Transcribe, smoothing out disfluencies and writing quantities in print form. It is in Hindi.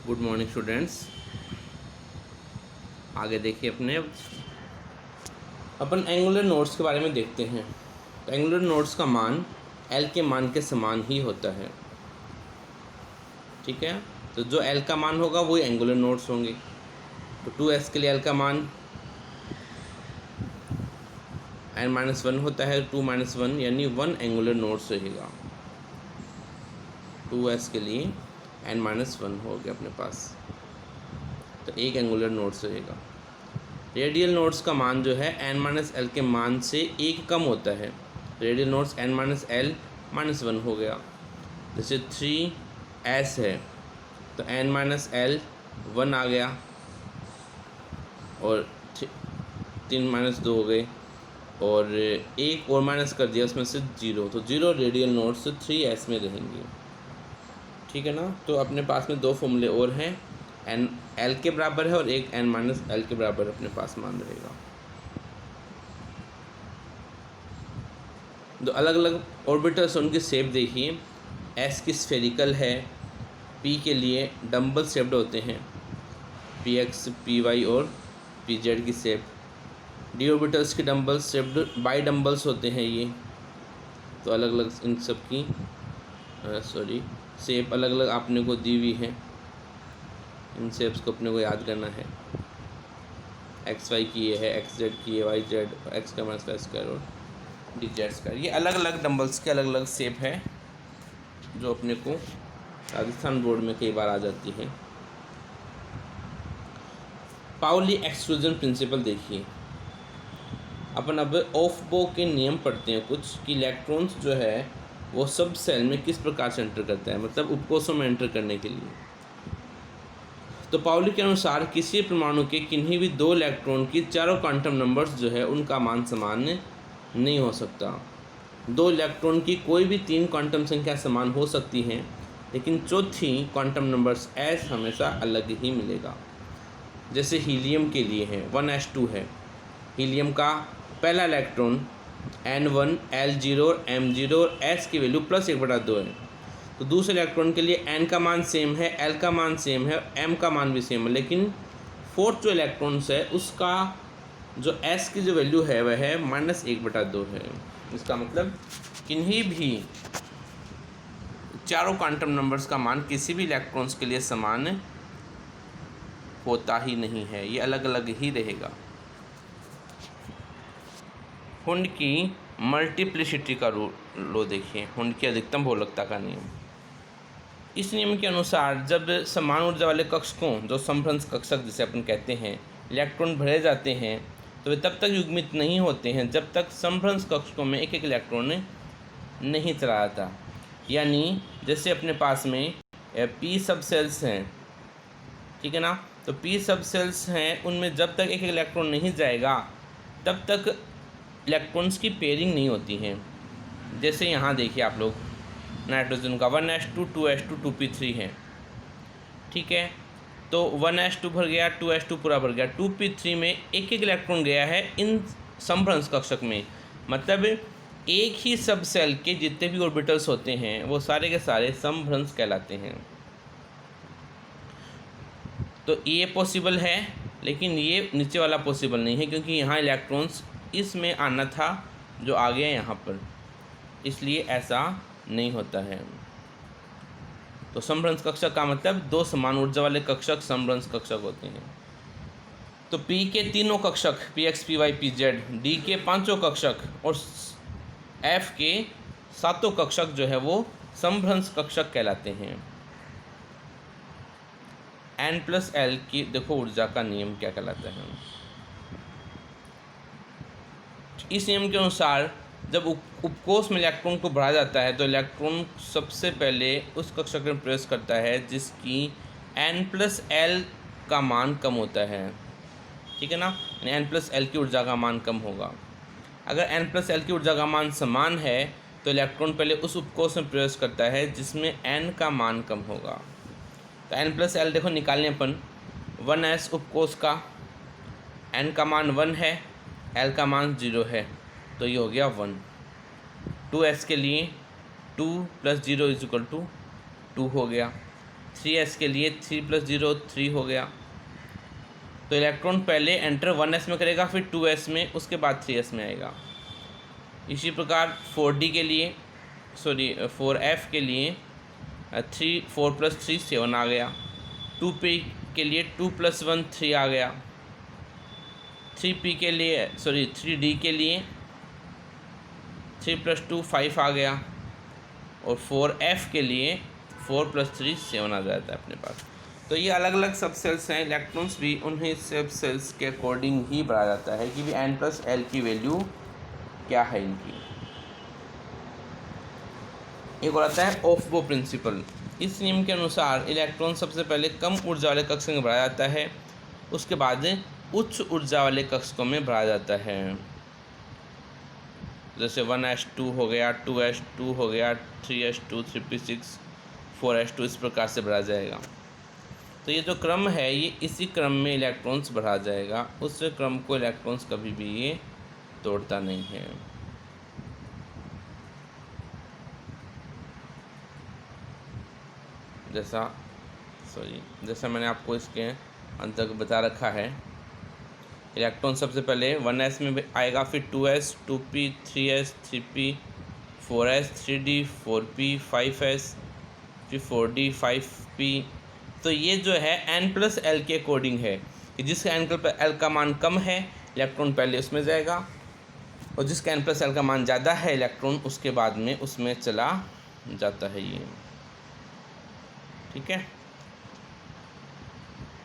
Good morning students. आगे देखिए अपन एंगुलर नोड्स के बारे में देखते हैं। तो एंगुलर नोड्स का मान एल के मान के समान ही होता है। ठीक है, तो जो एल का मान होगा वही एंगुलर नोड्स होंगे। तो 2s के लिए एल का मान n-1 होता है। 2-1 यानी 1 एंगुलर नोड्स रहेगा। 2s के लिए n-1 हो गया अपने पास, तो एक एंगुलर नोड्स रहेगा। रेडियल नोड्स का मान जो है n-l के मान से एक कम होता है। रेडियल नोड्स n-l-1 हो गया। जैसे 3s है तो n-l 1 आ गया और 3-2 हो गए, और एक और माइनस कर दिया उसमें से 0, तो 0 रेडियल नोड्स 3s में रहेंगे। ठीक है ना। तो अपने पास में दो फॉर्मूले और हैं, n l के बराबर है और एक n-l के बराबर अपने पास मान रहेगा। तो अलग अलग ऑर्बिटल्स उनकी शेप देखिए। s की स्फेरिकल है, p के लिए डम्बल शेप्ड होते हैं, px, py और pz की शेप। d ऑर्बिटल्स के डम्बल शेप्ड बाई डम्बल्स होते हैं ये। तो अलग अलग इन सब की शेप अलग अलग आपने को दी हुई है। इन शेप्स को अपने को याद करना है। एक्स वाई की ये है, एक्स जेड की है, वाई जेड, एक्स का माइनस वाई स्क्वायर और डी जेड स्क्वायर। ये अलग अलग डंबल्स के अलग अलग शेप है जो अपने को राजस्थान बोर्ड में कई बार आ जाती है। पाउली एक्सक्लूजन प्रिंसिपल देखिए। अपन अब ऑफ बो के नियम पढ़ते हैं कुछ, कि इलेक्ट्रॉन्स जो है वो सब सेल में किस प्रकार से एंटर करता है, मतलब उपकोषों में एंटर करने के लिए। तो पाउली के अनुसार किसी परमाणु के किन्हीं भी दो इलेक्ट्रॉन की चारों क्वांटम नंबर्स जो है उनका मान समान नहीं हो सकता। दो इलेक्ट्रॉन की कोई भी तीन क्वांटम संख्या समान हो सकती हैं, लेकिन चौथी क्वांटम नंबर्स एस हमेशा अलग ही मिलेगा। जैसे हीलियम के लिए है 1s2 है। हीलियम का पहला इलेक्ट्रॉन n1, l0 और m0 और s की वैल्यू +1/2 है। तो दूसरे इलेक्ट्रॉन के लिए n का मान सेम है, l का मान सेम है, m का मान भी सेम है, लेकिन फोर्थ जो इलेक्ट्रॉन्स है उसका जो s की जो वैल्यू है वह है -1/2 है। इसका मतलब किन्हीं भी चारों क्वांटम नंबर्स का मान किसी भी इलेक्ट्रॉन्स के लिए समान होता ही नहीं है, ये अलग अलग ही रहेगा। हुंड की मल्टीप्लिसिटी का लो देखिए, हुंड की अधिकतम बहुलकता का नियम। इस नियम के अनुसार जब समान ऊर्जा वाले कक्षकों, जो समभ्रंश कक्षक जिसे अपन कहते हैं, इलेक्ट्रॉन भरे जाते हैं तो वे तब तक युग्मित नहीं होते हैं जब तक समभ्रंश कक्षकों में एक एक इलेक्ट्रॉन नहीं चला जाता। यानी जैसे अपने पास में p सब सेल्स हैं, ठीक है ना। तो p सब सेल्स हैं, उनमें जब तक एक एक इलेक्ट्रॉन नहीं जाएगा तब तक इलेक्ट्रॉन्स की पेयरिंग नहीं होती हैं। जैसे यहाँ देखिए आप लोग, नाइट्रोजन का 1s2, 2s2, 2p3 है। ठीक है, तो 1s2 भर गया, 2s2 पूरा भर गया, 2p3 में एक एक इलेक्ट्रॉन गया है इन समभ्रंश कक्षक में। मतलब एक ही सब सेल के जितने भी ऑर्बिटल्स होते हैं वो सारे के सारे समभ्रंश कहलाते हैं। तो ये पॉसिबल है, लेकिन ये नीचे वाला पॉसिबल नहीं है, क्योंकि यहाँ इलेक्ट्रॉन्स इसमें आना था जो आ गया यहाँ पर, इसलिए ऐसा नहीं होता है। तो समभ्रंश कक्षक का मतलब दो समान ऊर्जा वाले कक्षक समभ्रंश कक्षक होते हैं। तो P के तीनों कक्षक Px, Py, Pz, D के पांचों कक्षक और F के सातों कक्षक जो है वो समभ्रंश कक्षक कहलाते हैं। n+l की देखो ऊर्जा का नियम क्या कहलाता है। इस नियम के अनुसार जब उपकोष में इलेक्ट्रॉन को भरा जाता है तो इलेक्ट्रॉन सबसे पहले उस कक्षक में प्रवेश करता है जिसकी n+l का मान कम होता है। ठीक है ना, n+l की ऊर्जा का मान कम होगा। अगर n+l की ऊर्जा का मान समान है तो इलेक्ट्रॉन पहले उस उपकोष में प्रवेश करता है जिसमें n का मान कम होगा। तो n+l देखो निकालने अपन, 1s उपकोष का n का मान 1 है, l का मान 0 है, तो ये हो गया 1। 2s के लिए 2 + 0 = 2 हो गया। 3s के लिए 3 + 0 3 हो गया। तो इलेक्ट्रॉन पहले एंटर 1s में करेगा, फिर 2s में, उसके बाद 3s में आएगा। इसी प्रकार 4f के लिए 4 + 3 7 आ गया। 2p के लिए 2 + 1 3 आ गया। 3d के लिए 3 + 2 5 आ गया। और 4f के लिए 4 + 3 7 आ जाता है अपने पास। तो ये अलग अलग सब सेल्स हैं। इलेक्ट्रॉन्स भी उन्हीं सब सेल्स के अकॉर्डिंग ही बढ़ाया जाता है कि भी n+l की वैल्यू क्या है इनकी। एक और आता है ऑफ बो प्रिंसिपल। इस नियम के अनुसार इलेक्ट्रॉन सबसे पहले कम ऊर्जा वाले कक्षों में बढ़ाया जाता है, उसके बाद उच्च ऊर्जा वाले कक्षों में बढ़ाया जाता है। जैसे 1s2 हो गया, 2s2 हो गया, 3s2, 3p6, 4s2, इस प्रकार से बढ़ा जाएगा। तो ये जो क्रम है ये इसी क्रम में इलेक्ट्रॉन्स बढ़ा जाएगा, उस क्रम को इलेक्ट्रॉन्स कभी भी ये तोड़ता नहीं है। जैसा मैंने आपको इसके अंत तक बता रखा है, इलेक्ट्रॉन सबसे पहले 1s में आएगा, फिर 2s, 2p, 3s, 3p, 4s, 3d, 4p, 5s, फिर 4d, 5p। तो ये जो है n+l के अकॉर्डिंग है कि जिसका n+l का मान कम है इलेक्ट्रॉन पहले उसमें जाएगा, और जिसका n+l का मान ज़्यादा है इलेक्ट्रॉन उसके बाद में उसमें चला जाता है ये। ठीक है।